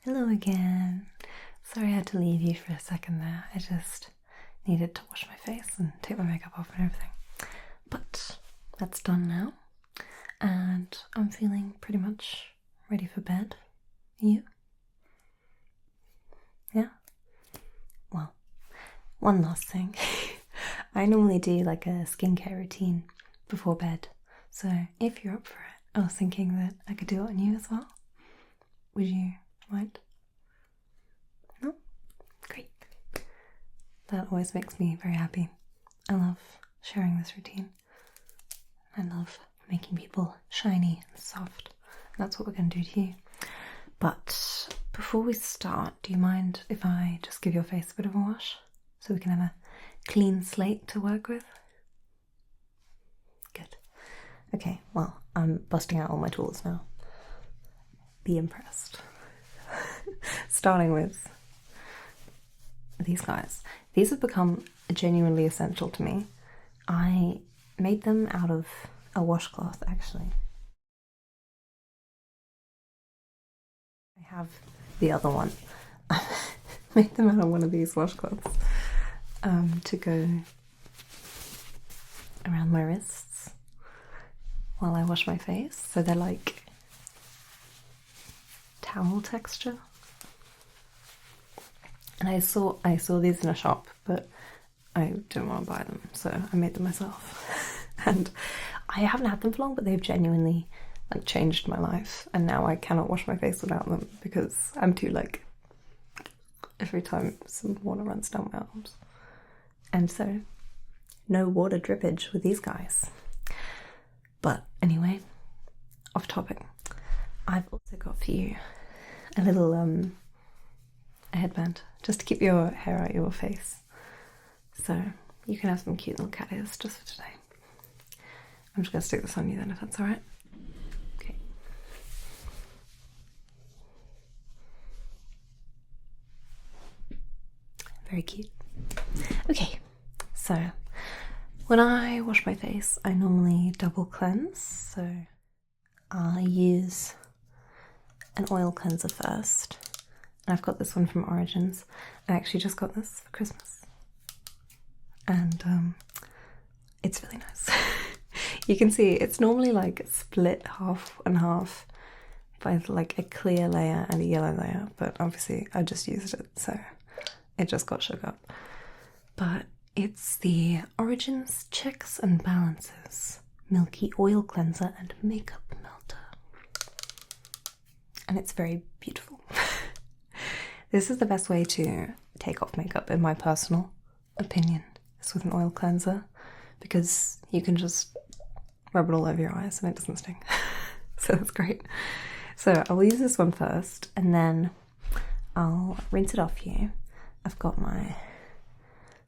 Hello again. Sorry I had to leave you for a second there. I just needed to wash my face and take my makeup off and everything. But that's done now, and I'm feeling pretty much ready for bed. You? Yeah? Well, one last thing. I normally do like a skincare routine before bed, so if you're up for it, I was thinking that I could do it on you as well. Would you mind? No? Great. That always makes me very happy. I love sharing this routine. I love making people shiny and soft. And that's what we're going to do to you. But before we start, do you mind if I just give your face a bit of a wash so we can have a clean slate to work with? Good. Okay, well, I'm busting out all my tools now. Be impressed. Starting with these guys. These have become genuinely essential to me. I made them out of a washcloth, actually. I have the other one. I made them out of one of these washcloths to go around my wrists while I wash my face. So they're like towel texture. And I saw these in a shop, but I didn't want to buy them, so I made them myself. And I haven't had them for long, but they've genuinely like changed my life, and now I cannot wash my face without them because I'm too like every time some water runs down my arms. And so no water drippage with these guys. But anyway, off topic. I've also got for you a little a headband just to keep your hair out your face. So you can have some cute little cat ears just for today. I'm just going to stick this on you then, if that's alright. Okay. Very cute. Okay, so when I wash my face, I normally double cleanse. So I use an oil cleanser first. And I've got this one from Origins. I actually just got this for Christmas. And it's really nice. You can see it's normally like split half and half by like a clear layer and a yellow layer, but obviously I just used it, so it just got shook up. But it's the Origins Checks and Balances Milky Oil Cleanser and Makeup Melter. And it's very beautiful. This is the best way to take off makeup, in my personal opinion, is with an oil cleanser, because you can just rub it all over your eyes and it doesn't sting. So that's great. So I'll use this one first, and then I'll rinse it off you. I've got my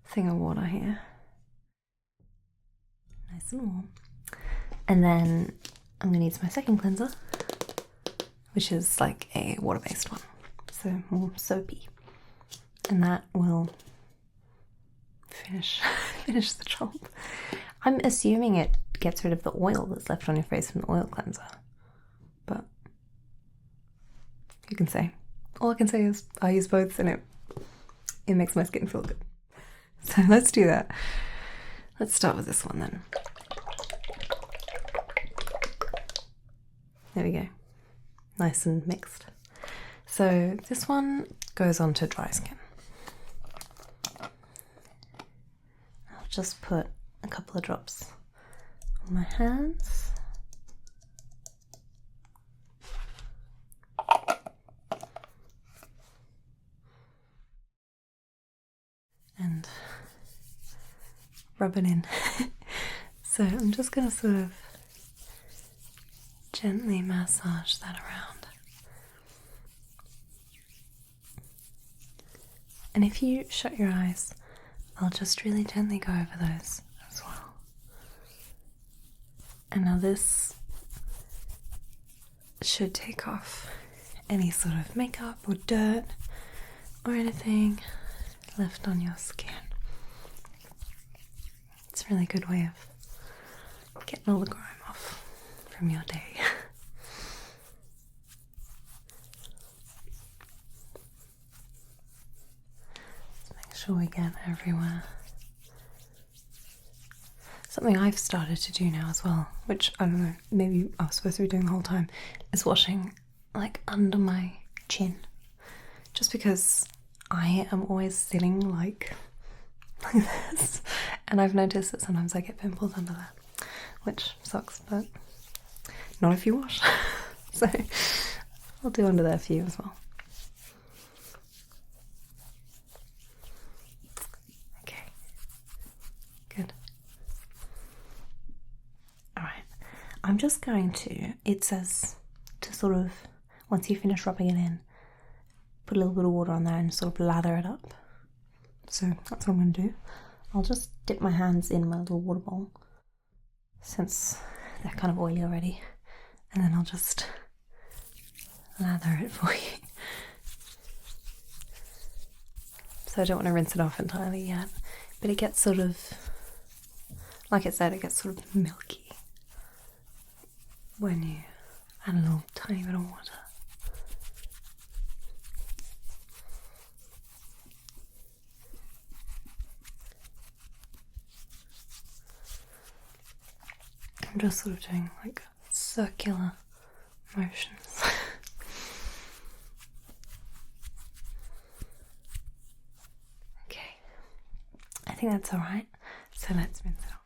thing of water here. Nice and warm. And then I'm going to use my second cleanser, which is like a water-based one. So more soapy, and that will finish the job. I'm assuming it gets rid of the oil that's left on your face from the oil cleanser, but you can say. All I can say is I use both, and it makes my skin feel good. So let's do that. Let's start with this one then. There we go. Nice and mixed. So this one goes on to dry skin. I'll just put a couple of drops on my hands. And rub it in. So I'm just going to sort of gently massage that around. And if you shut your eyes, I'll just really gently go over those as well. And now this should take off any sort of makeup or dirt or anything left on your skin. It's a really good way of getting all the grime off from your day. sure we get everywhere. Something I've started to do now as well, which I don't know, maybe I was supposed to be doing the whole time, is washing like under my chin. Just because I am always sitting like this, and I've noticed that sometimes I get pimples under there, which sucks, but not if you wash. So I'll do under there for you as well. Okay, good. Alright, I'm just going to, it says to sort of, once you finish rubbing it in, put a little bit of water on there and sort of lather it up. So that's what I'm going to do. I'll just dip my hands in my little water bowl, since they're kind of oily already, and then I'll just lather it for you. So I don't want to rinse it off entirely yet, but it gets sort of, like I said, it gets sort of milky when you add a little tiny bit of water. I'm just sort of doing like circular motions. Okay, I think that's alright, so let's rinse it off.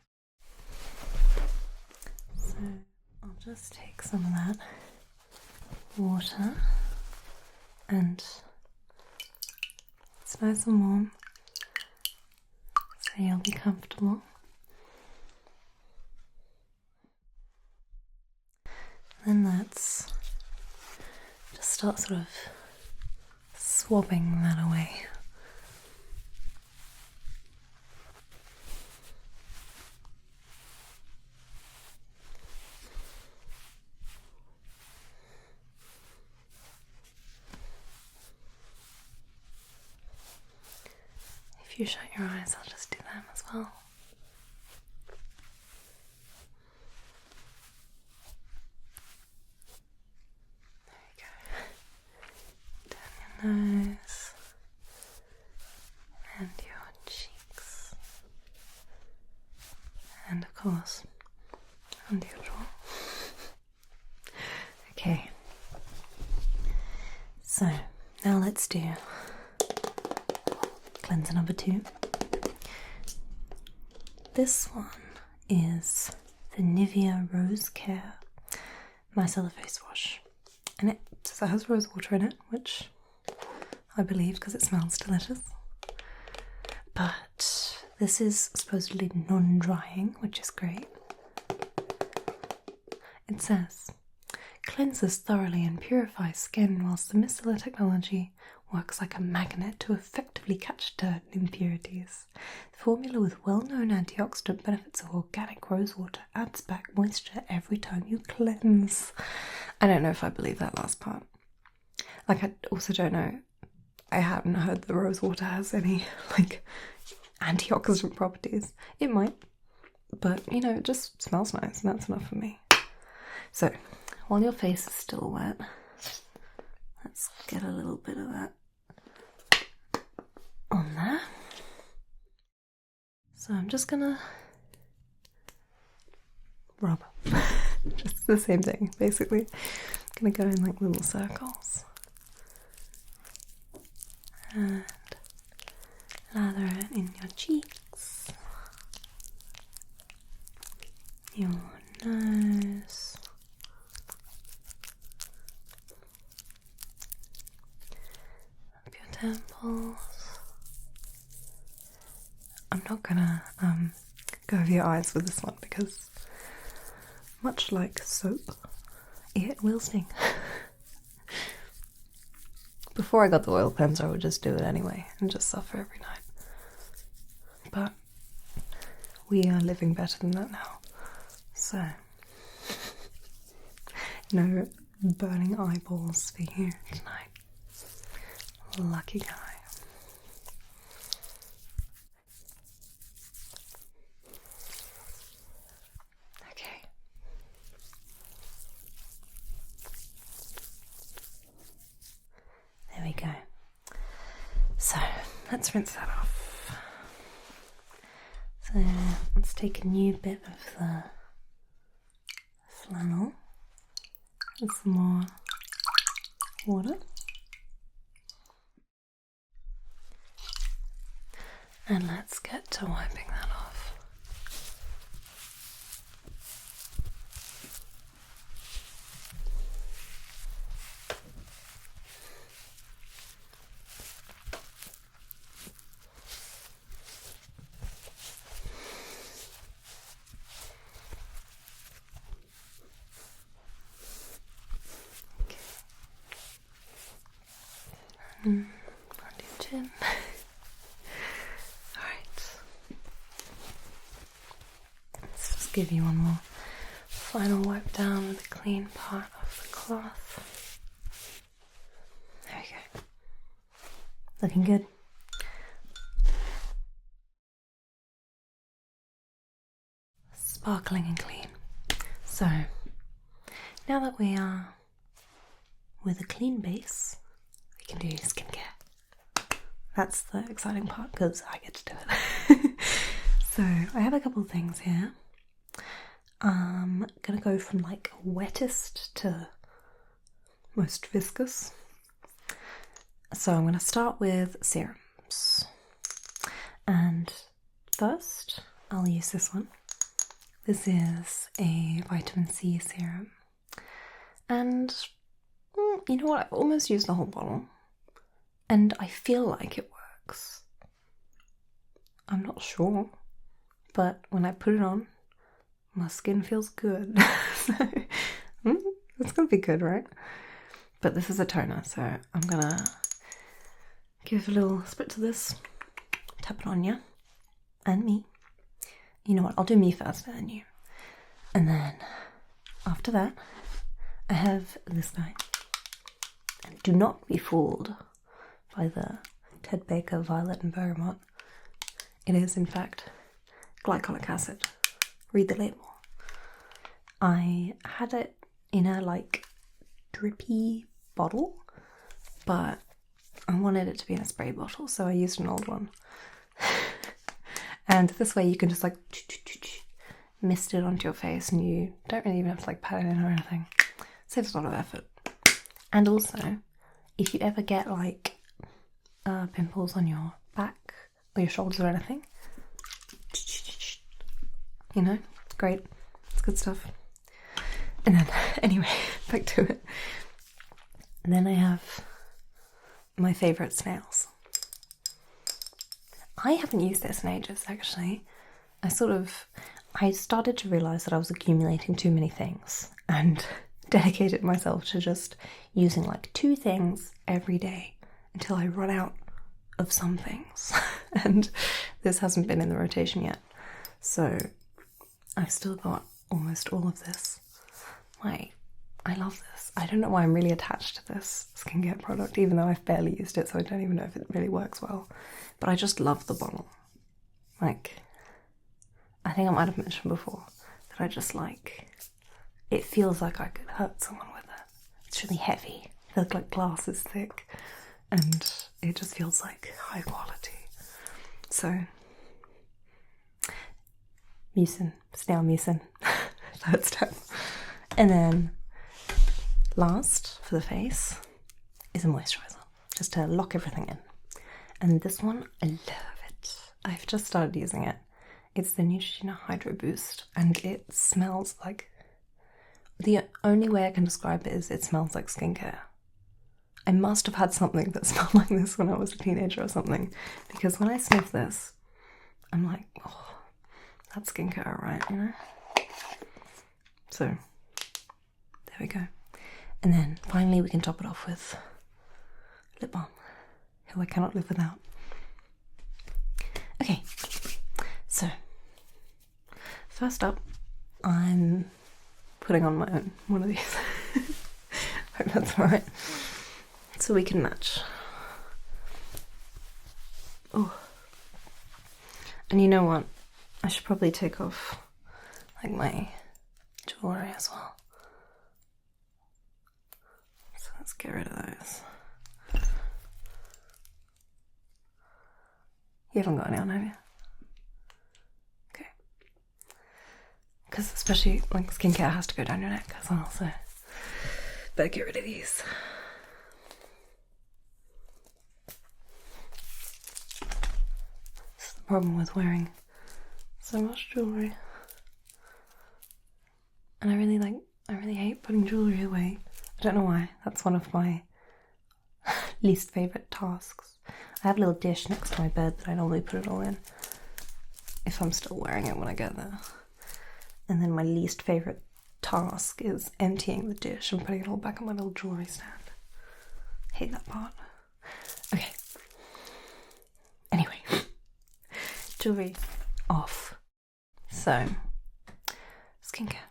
So I'll just take some of that water, and it's nice and warm, so you'll be comfortable. Then let's just start sort of swabbing that away. If you shut your eyes, I'll just do them as well. Nose and your cheeks, and of course under your jaw. Okay, so now let's do cleanser number 2. This one is the Nivea Rose Care Micellar Face Wash, and it says it has rose water in it, which I believe because it smells delicious. But this is supposedly non-drying, which is great. It says, cleanses thoroughly and purifies skin whilst the micellar technology works like a magnet to effectively catch dirt and impurities. The formula with well-known antioxidant benefits of organic rosewater adds back moisture every time you cleanse. I don't know if I believe that last part. Like, I also don't know, I haven't heard that rosewater has any, like, antioxidant properties. It might, but, you know, it just smells nice, and that's enough for me. So, while your face is still wet, let's get a little bit of that on there. So I'm just gonna rub. Just the same thing, basically. I'm gonna go in like little circles. And lather it in your cheeks, your nose, up your temples. I'm not gonna go over your eyes with this one because, much like soap, it will sting. Before I got the oil cleanser, I would just do it anyway and just suffer every night. But we are living better than that now. So, no burning eyeballs for you tonight. Lucky guy. Okay. There we go. So, let's rinse that off. So let's take a new bit of the flannel and some more water. And let's get to wiping that off. On your chin. Alright. Let's just give you one more final wipe down with the clean part of the cloth. There we go. Looking good. Sparkling and clean. So, now that we are with a clean base, we can do skincare. That's the exciting part because I get to do it. So I have a couple of things here. I'm gonna go from like wettest to most viscous. So I'm gonna start with serums. And first, I'll use this one. This is a vitamin C serum. And you know what? I've almost used the whole bottle. And I feel like it works. I'm not sure. But when I put it on, my skin feels good. So, it's gonna be good, right? But this is a toner, so I'm gonna give a little spritz to this, tap it on you, and me. You know what, I'll do me first and then you. And then, after that, I have this guy. And do not be fooled by the Ted Baker Violet and Bergamot. It is, in fact, glycolic acid. Read the label. I had it in a like drippy bottle, but I wanted it to be in a spray bottle, so I used an old one. And this way you can just like mist it onto your face and you don't really even have to like pat it in or anything. Saves a lot of effort. And also, if you ever get like pimples on your back or your shoulders or anything, you know, it's great. It's good stuff. And then, anyway, back to it. And then I have my favourite snails. I haven't used this in ages, actually. I started to realise that I was accumulating too many things and dedicated myself to just using like 2 things every day until I run out of some things. And this hasn't been in the rotation yet. So I've still got almost all of this. I love this. I don't know why I'm really attached to this skincare product, even though I've barely used it, so I don't even know if it really works well. But I just love the bottle. Like, I think I might have mentioned before that I just like, it feels like I could hurt someone with it. It's really heavy. It feels like glass is thick. And it just feels like high quality. So, mucin, snail mucin, third step. And then last for the face is a moisturizer, just to lock everything in. And this one, I love it. I've just started using it. It's the Neutrogena Hydro Boost, and it smells like, the only way I can describe it is it smells like skincare. I must have had something that smelled like this when I was a teenager or something, because when I sniff this, I'm like, oh, that's skincare, right, you know? So, there we go. And then, finally, we can top it off with lip balm, who I cannot live without. Okay, so, first up, I'm putting on my own one of these. Hope that's alright. So we can match. Oh. And you know what? I should probably take off like my jewellery as well. So let's get rid of those. You haven't got any on, have you? because especially like skincare has to go down your neck as well, so better get rid of these. This is the problem with wearing so much jewellery. And I really hate putting jewellery away. I don't know why. That's one of my least favourite tasks. I have a little dish next to my bed that I normally put it all in, if I'm still wearing it when I get there. And then my least favourite task is emptying the dish and putting it all back on my little jewellery stand. Hate that part. Okay. Anyway. Jewellery off. So, skincare.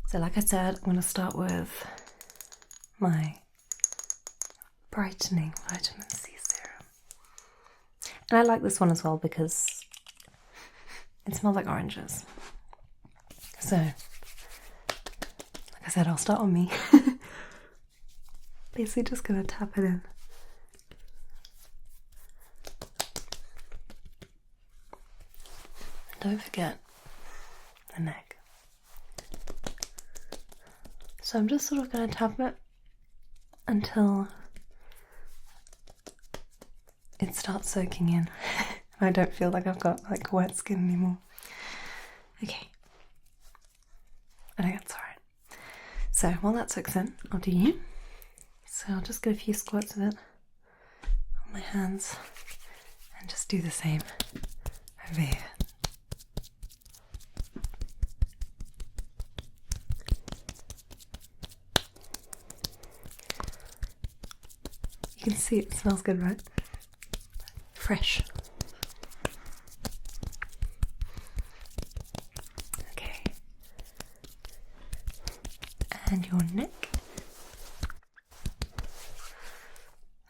So like I said, I'm going to start with my brightening vitamin C serum. And I like this one as well because it smells like oranges. So, like I said, I'll start on me. Basically just going to tap it in. Don't forget the neck. So I'm just sort of going to tap it until it starts soaking in. I don't feel like I've got like wet skin anymore. Okay. I think that's alright. So while that soaks in, I'll do you. So I'll just get a few squirts of it on my hands and just do the same over here. You can see it smells good, right? Fresh. Okay. And your neck.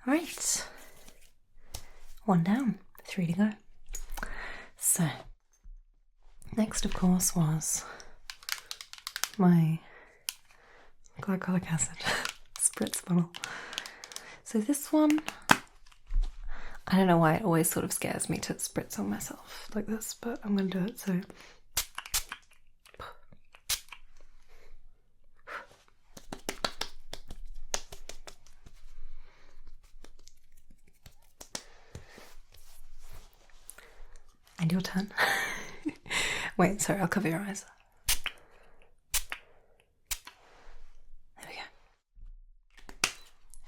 Alright. 1 down, 3 to go. So, next of course was my glycolic acid spritz bottle. So this one, I don't know why it always sort of scares me to spritz on myself like this, but I'm going to do it, so. And your turn. Wait, sorry, I'll cover your eyes. There we go.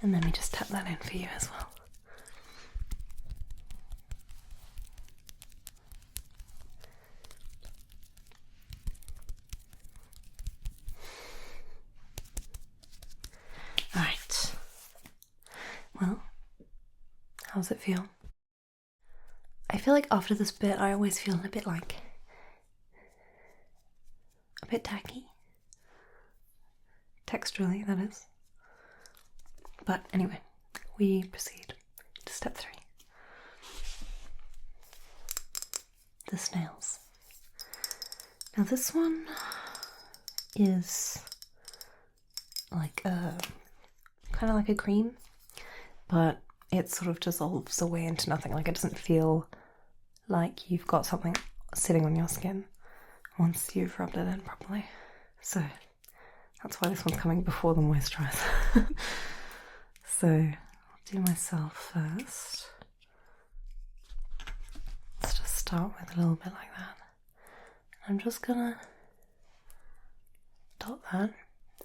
And let me just tap that in for you as well. Alright. Well, how's it feel? I feel like after this bit I always feel a bit like a bit tacky. Texturally, that is. But anyway, we proceed to step 3. The snails. Now this one is like a kind of like a cream, but it sort of dissolves away into nothing. Like it doesn't feel like you've got something sitting on your skin once you've rubbed it in properly. So that's why this one's coming before the moisturizer. So I'll do myself first. Let's just start with a little bit like that. I'm just gonna dot that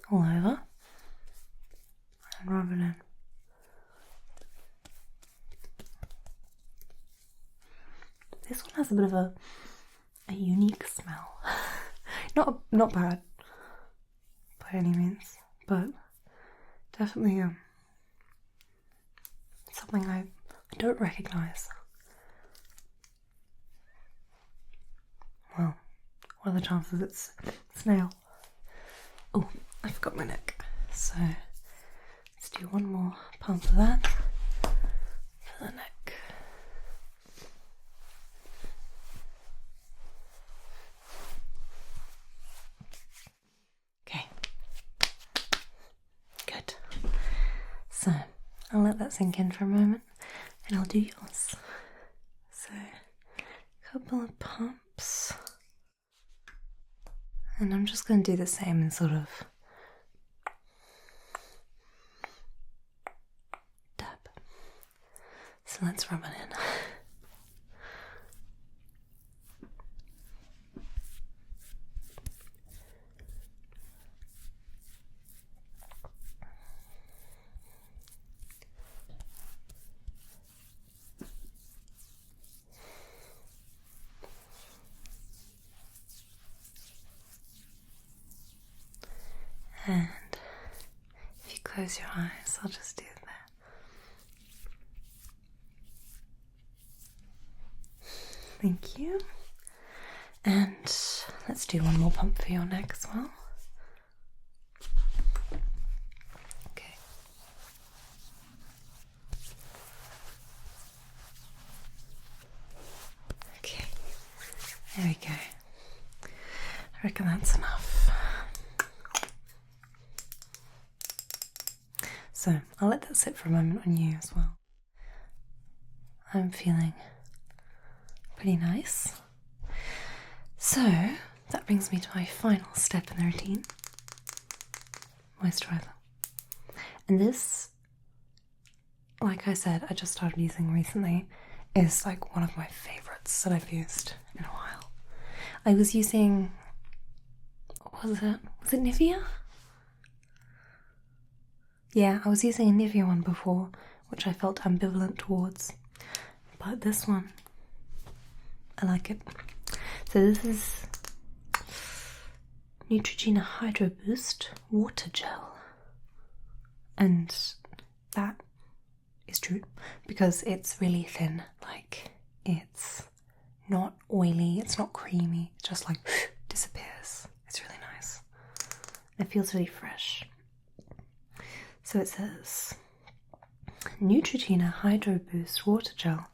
all over and rub it in. This one has a bit of a unique smell. Not bad by any means, but definitely something I don't recognise. Well, what are the chances it's snail? Oh, I forgot my neck. So let's do one more pump of that for the neck. Okay, good. So I'll let that sink in for a moment and I'll do yours. So a couple of pumps. And I'm just going to do the same and sort of dab. So let's rub it in. And if you close your eyes, I'll just do that. Thank you. And let's do one more pump for your neck as well. Okay. Okay. There we go. I reckon that's enough. So I'll let that sit for a moment on you as well. I'm feeling pretty nice. So that brings me to my final step in the routine, moisturizer. And this, like I said, I just started using recently, is like one of my favorites that I've used in a while. I was using, what was it? Was it Nivea? Yeah, I was using a Nivea one before, which I felt ambivalent towards. But this one, I like it. So this is Neutrogena Hydro Boost Water Gel. And that is true, because it's really thin. Like, it's not oily, it's not creamy, it just like disappears. It's really nice. It feels really fresh. So it says, Neutrogena Hydro Boost Water Gel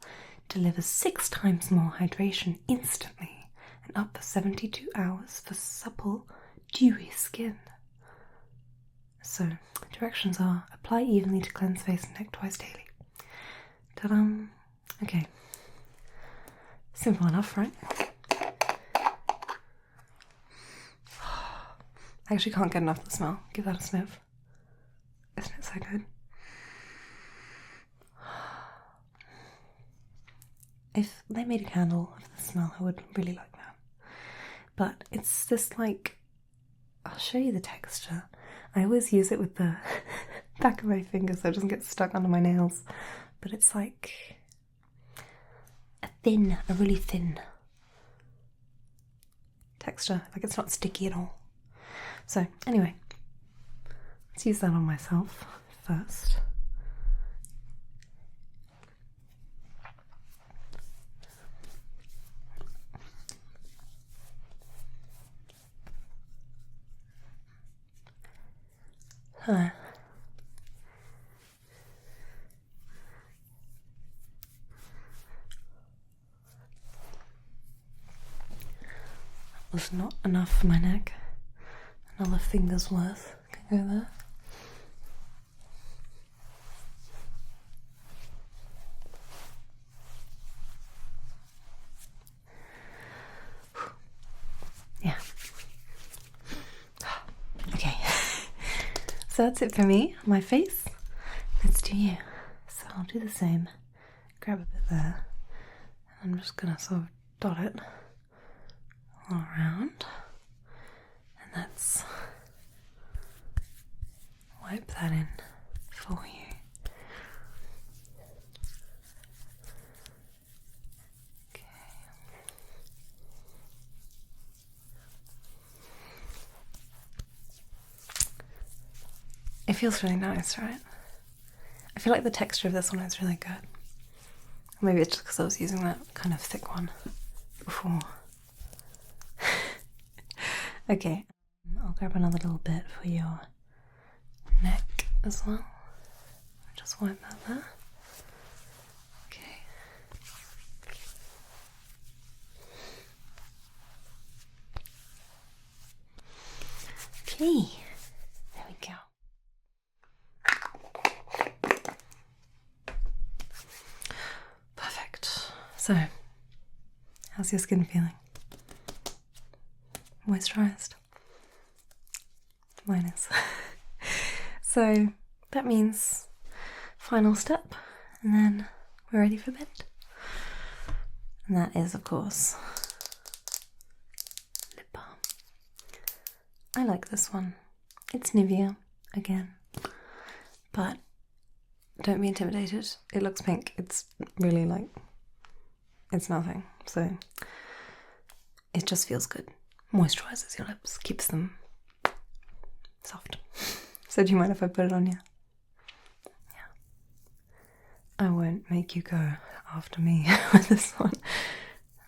delivers 6 times more hydration instantly and up to 72 hours for supple, dewy skin. So, directions are, apply evenly to cleanse face and neck twice daily. Ta-da! Okay. Simple enough, right? I actually can't get enough of the smell. Give that a sniff. Isn't it so good? If they made a candle of the smell, I would really like that. But it's this like, I'll show you the texture. I always use it with the back of my finger so it doesn't get stuck under my nails. But it's like a really thin texture. Like, it's not sticky at all. So anyway, let's use that on myself first. Huh. That was not enough for my neck. Another finger's worth can go there. Yeah. Okay. So that's it for me, my face. Let's do you. So I'll do the same. Grab a bit there. And I'm just gonna sort of dot it all around. And let's wipe that in for you. Okay. It feels really nice, right? I feel like the texture of this one is really good. Maybe it's just because I was using that kind of thick one before. Okay, I'll grab another little bit for your neck as well. Just wipe that there. Okay. Okay, there we go. Perfect. So, how's your skin feeling? Moisturized? Mine is. So that means final step, and then we're ready for bed. And that is, of course, lip balm. I like this one. It's Nivea again, but don't be intimidated. It looks pink. It's really like, it's nothing. So it just feels good. Moisturizes your lips, keeps them soft. So do you mind if I put it on you? Yeah. I won't make you go after me with this one.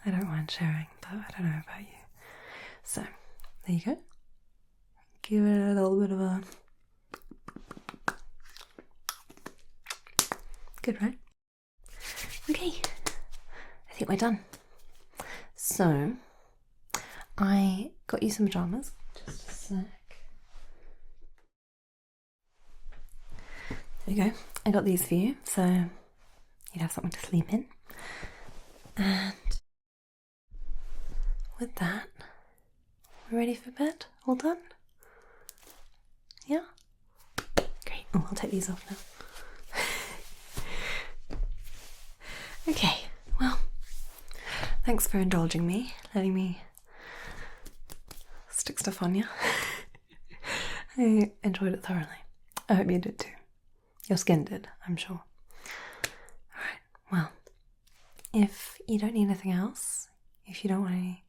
I don't mind sharing, but I don't know about you. So there you go. Give it a little bit of a... Good, right? Okay, I think we're done. So, I got you some pajamas. Just a sec. There we go. I got these for you, so you'd have something to sleep in. And with that, we're ready for bed? All done? Yeah? Great. Oh, I'll take these off now. Okay, well, thanks for indulging me, letting me stick stuff on you. I enjoyed it thoroughly. I hope you did too. Your skin did, I'm sure. Alright, well, if you don't need anything else, if you don't want any,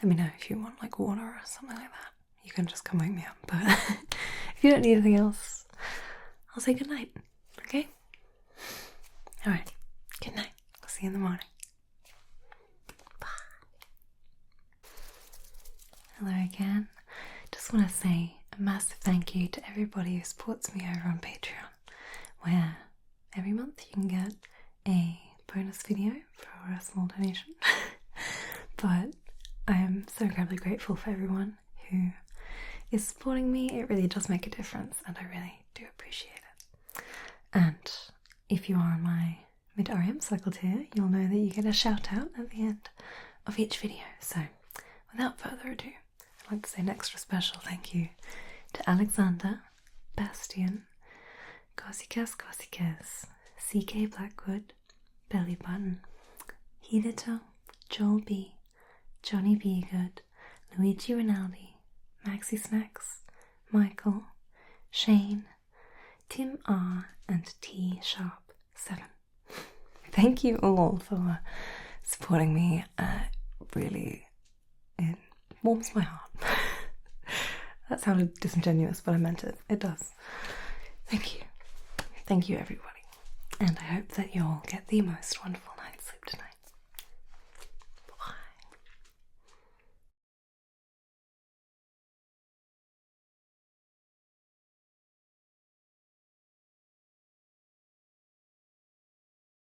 let me know if you want like water or something like that. You can just come wake me up, but if you don't need anything else, I'll say goodnight, okay? Alright. Good night. I'll see you in the morning. Bye. Hello again. Just want to say a massive thank you to everybody who supports me over on Patreon, where every month you can get a bonus video for a small donation. But I am so incredibly grateful for everyone who is supporting me. It really does make a difference, and I really do appreciate it. And if you are on my mid-REM cycle tier, you'll know that you get a shout out at the end of each video. So without further ado, I'd like to say an extra special thank you to Alexander, Bastian, Kosikas, CK Blackwood, Belly Button, Hidito, Joel B, Johnny B Good, Luigi Rinaldi, Maxi Snacks, Michael, Shane, Tim R, and T Sharp 7. Thank you all for supporting me. Really, it warms my heart. That sounded disingenuous, but I meant it. It does. Thank you. Thank you, everybody. And I hope that you all get the most wonderful